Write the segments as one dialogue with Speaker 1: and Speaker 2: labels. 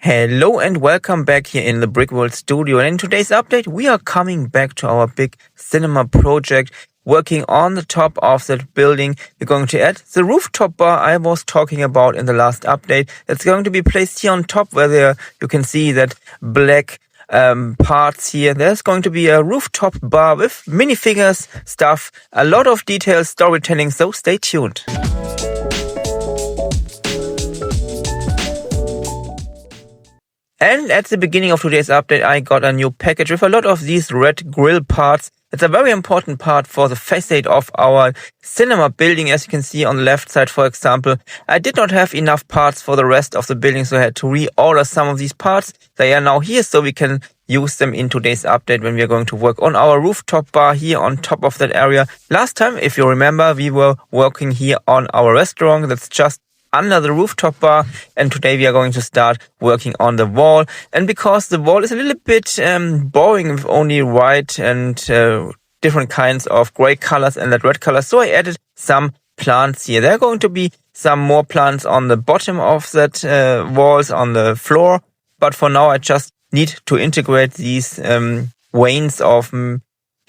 Speaker 1: Hello and welcome back here in the Brick World studio. And in today's update, we are coming back to our big cinema project, working on the top of that building. We're going to add the rooftop bar I was talking about in the last update. It's going to be placed here on top where you can see that black parts here. There's going to be a rooftop bar with minifigures, stuff, a lot of details, storytelling, so stay tuned. And at the beginning of today's update, I got a new package with a lot of these red grill parts. It's a very important part for the facade of our cinema building. As you can see on the left side, for example, I did not have enough parts for the rest of the building, so I had to reorder some of these parts. They are now here, so we can use them in today's update when we are going to work on our rooftop bar here on top of that area. Last time, if you remember, we were working here on our restaurant. That's just under the rooftop bar, and today we are going to start working on the wall. And because the wall is a little bit boring with only white and different kinds of gray colors and that red color, so I added some plants here. There are going to be some more plants on the bottom of that walls on the floor, but for now I just need to integrate these veins of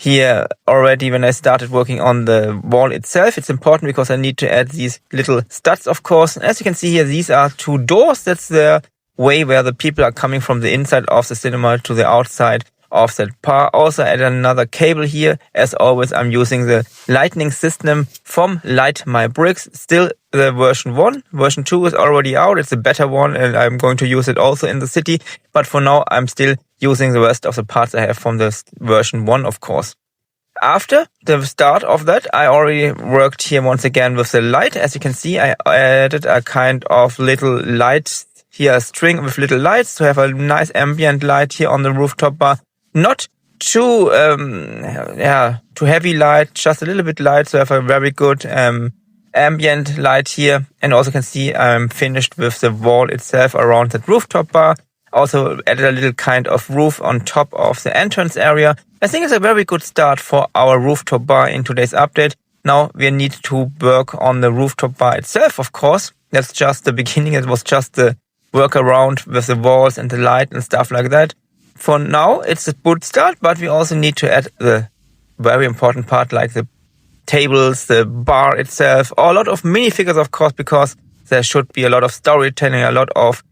Speaker 1: here already when I started working on the wall itself. It's important because I need to add these little studs, of course. As you can see here, these are two doors. That's the way where the people are coming from the inside of the cinema to the outside of that bar. Also add another cable here. As always, I'm using the lightning system from Light My Bricks. Still the version 1. Version 2 is already out. It's a better one, and I'm going to use it also in the city. But for now, I'm still using the rest of the parts I have from the version 1, of course. After the start of that, I already worked here once again with the light. As you can see, I added a kind of little light here, a string with little lights to have a nice ambient light here on the rooftop bar. Not too heavy light, just a little bit light, so I have a very good ambient light here. And also can see I'm finished with the wall itself around that rooftop bar. Also added a little kind of roof on top of the entrance area. I think it's a very good start for our rooftop bar in today's update. Now we need to work on the rooftop bar itself, of course. That's just the beginning. It was just the work around with the walls and the light and stuff like that. For now, it's a good start, but we also need to add the very important part like the tables, the bar itself, or a lot of minifigures, of course, because there should be a lot of storytelling, a lot of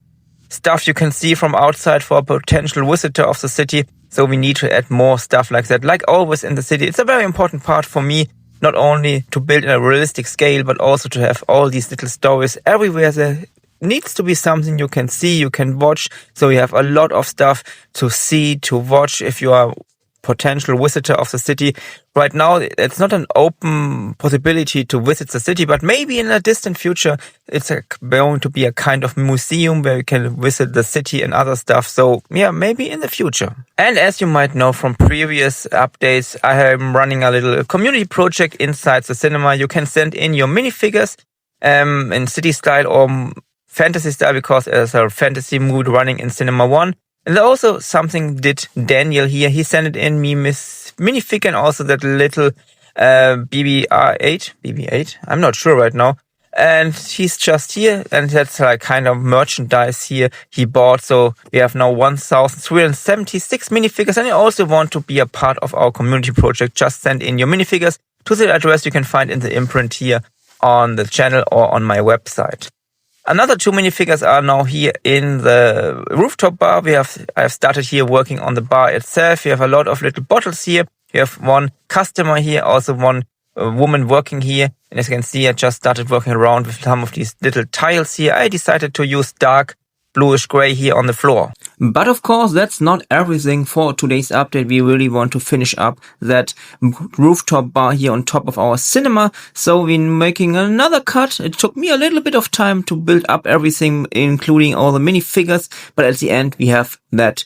Speaker 1: stuff you can see from outside for a potential visitor of the city. So we need to add more stuff like that, like always in the city. It's a very important part for me, not only to build in a realistic scale, but also to have all these little stories everywhere. There needs to be something you can see, you can watch. So you have a lot of stuff to see, to watch if you are potential visitor of the city. Right now, it's not an open possibility to visit the city, but maybe in a distant future, it's going to be a kind of museum where you can visit the city and other stuff. So yeah, maybe in the future. And as you might know from previous updates, I am running a little community project inside the cinema. You can send in your minifigures in city style or fantasy style, because there's a fantasy mood running in Cinema 1. And also something did Daniel here. He sent it in me minifigure and also that little BB-8. I'm not sure right now. And he's just here, and that's like kind of merchandise here he bought. So we have now 1,376 minifigures, and you also want to be a part of our community project. Just send in your minifigures to the address you can find in the imprint here on the channel or on my website. Another 2 minifigures are now here in the rooftop bar. I have started here working on the bar itself. We have a lot of little bottles here. We have one customer here, also one woman working here. And as you can see, I just started working around with some of these little tiles here. I decided to use dark bluish gray here on the floor. But of course, that's not everything for today's update. We really want to finish up that rooftop bar here on top of our cinema. So we're making another cut. It took me a little bit of time to build up everything, including all the minifigures. But at the end, we have that,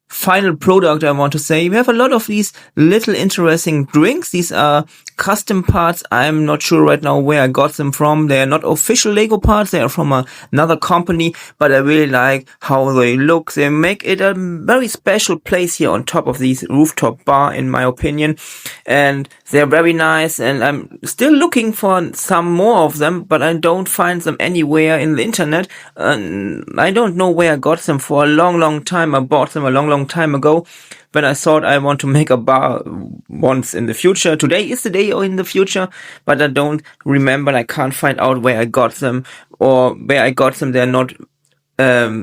Speaker 1: final product, I want to say. We have a lot of these little interesting drinks. These are custom parts. I'm not sure right now where I got them from. They are not official Lego parts. They are from another company, but I really like how they look. They make it a very special place here on top of this rooftop bar, in my opinion. And they're very nice, and I'm still looking for some more of them, but I don't find them anywhere in the internet. I don't know where I got them for a long time. I bought them a long time ago, when I thought I want to make a bar once in the future. Today is the day or in the future, but I don't remember. I can't find out where I got them, or where I got them. They're not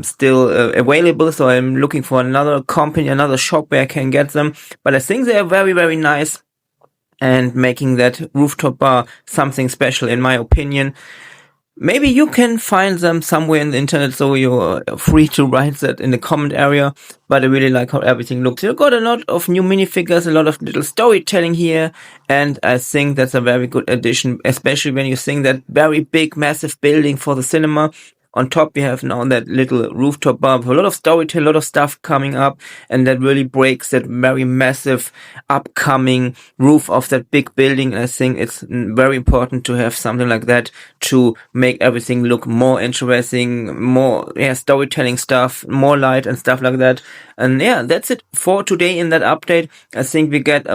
Speaker 1: still available, so I'm looking for another company, another shop where I can get them. But I think they are very nice, and making that rooftop bar something special, in my opinion. Maybe you can find them somewhere in the internet, so you're free to write that in the comment area. But I really like how everything looks. You've got a lot of new minifigures, a lot of little storytelling here, and I think that's a very good addition, especially when you think that very big, massive building for the cinema. On top, we have now that little rooftop bar with a lot of storytelling, a lot of stuff coming up, and that really breaks that very massive upcoming roof of that big building. And I think it's very important to have something like that to make everything look more interesting, more storytelling stuff, more light and stuff like that. And yeah, that's it for today in that update. I think we got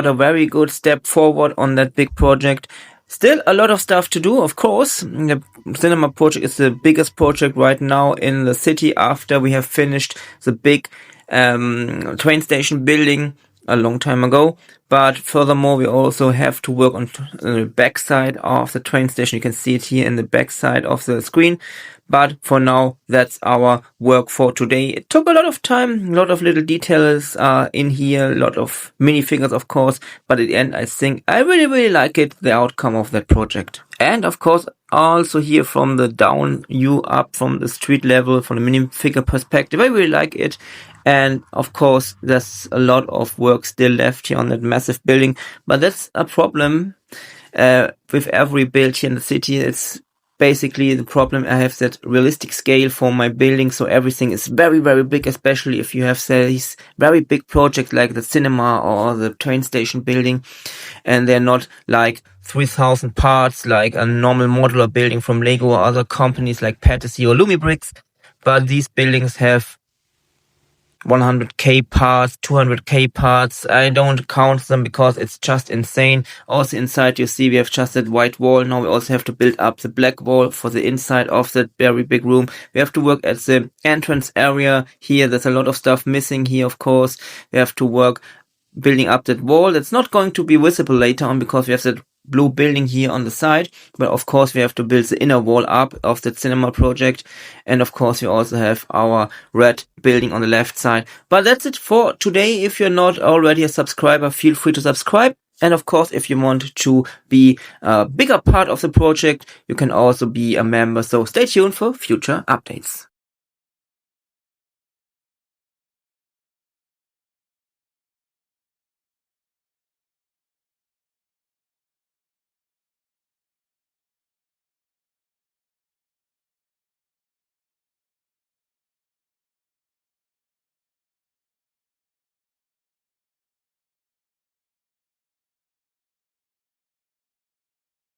Speaker 1: a very good step forward on that big project. Still a lot of stuff to do, of course. The cinema project is the biggest project right now in the city after we have finished the big train station building a long time ago. But furthermore, we also have to work on the back side of the train station. You can see it here in the back side of the screen. But for now, that's our work for today. It took a lot of time, a lot of little details in here, a lot of minifigures, of course. But at the end, I think I really like it, the outcome of that project. And of course, also here from the down view up from the street level, from the minifigure perspective, I really like it. And of course, there's a lot of work still left here on that massive building. But that's a problem with every build here in the city. It's basically the problem. I have that realistic scale for my building, so everything is very big, especially if you have these very big projects like the cinema or the train station building, and they're not like 3,000 parts like a normal modular building from Lego or other companies like Patterson or Lumibricks, but these buildings have 100k parts, 200k parts. I don't count them because it's just insane. Also inside you see we have just that white wall. Now we also have to build up the black wall for the inside of that very big room. We have to work at the entrance area here. There's a lot of stuff missing here, of course. We have to work building up that wall. That's not going to be visible later on because we have that blue building here on the side, but of course we have to build the inner wall up of the cinema project, and of course we also have our red building on the left side. But that's it for today. If you're not already a subscriber, feel free to subscribe, and of course if you want to be a bigger part of the project, you can also be a member, so stay tuned for future updates.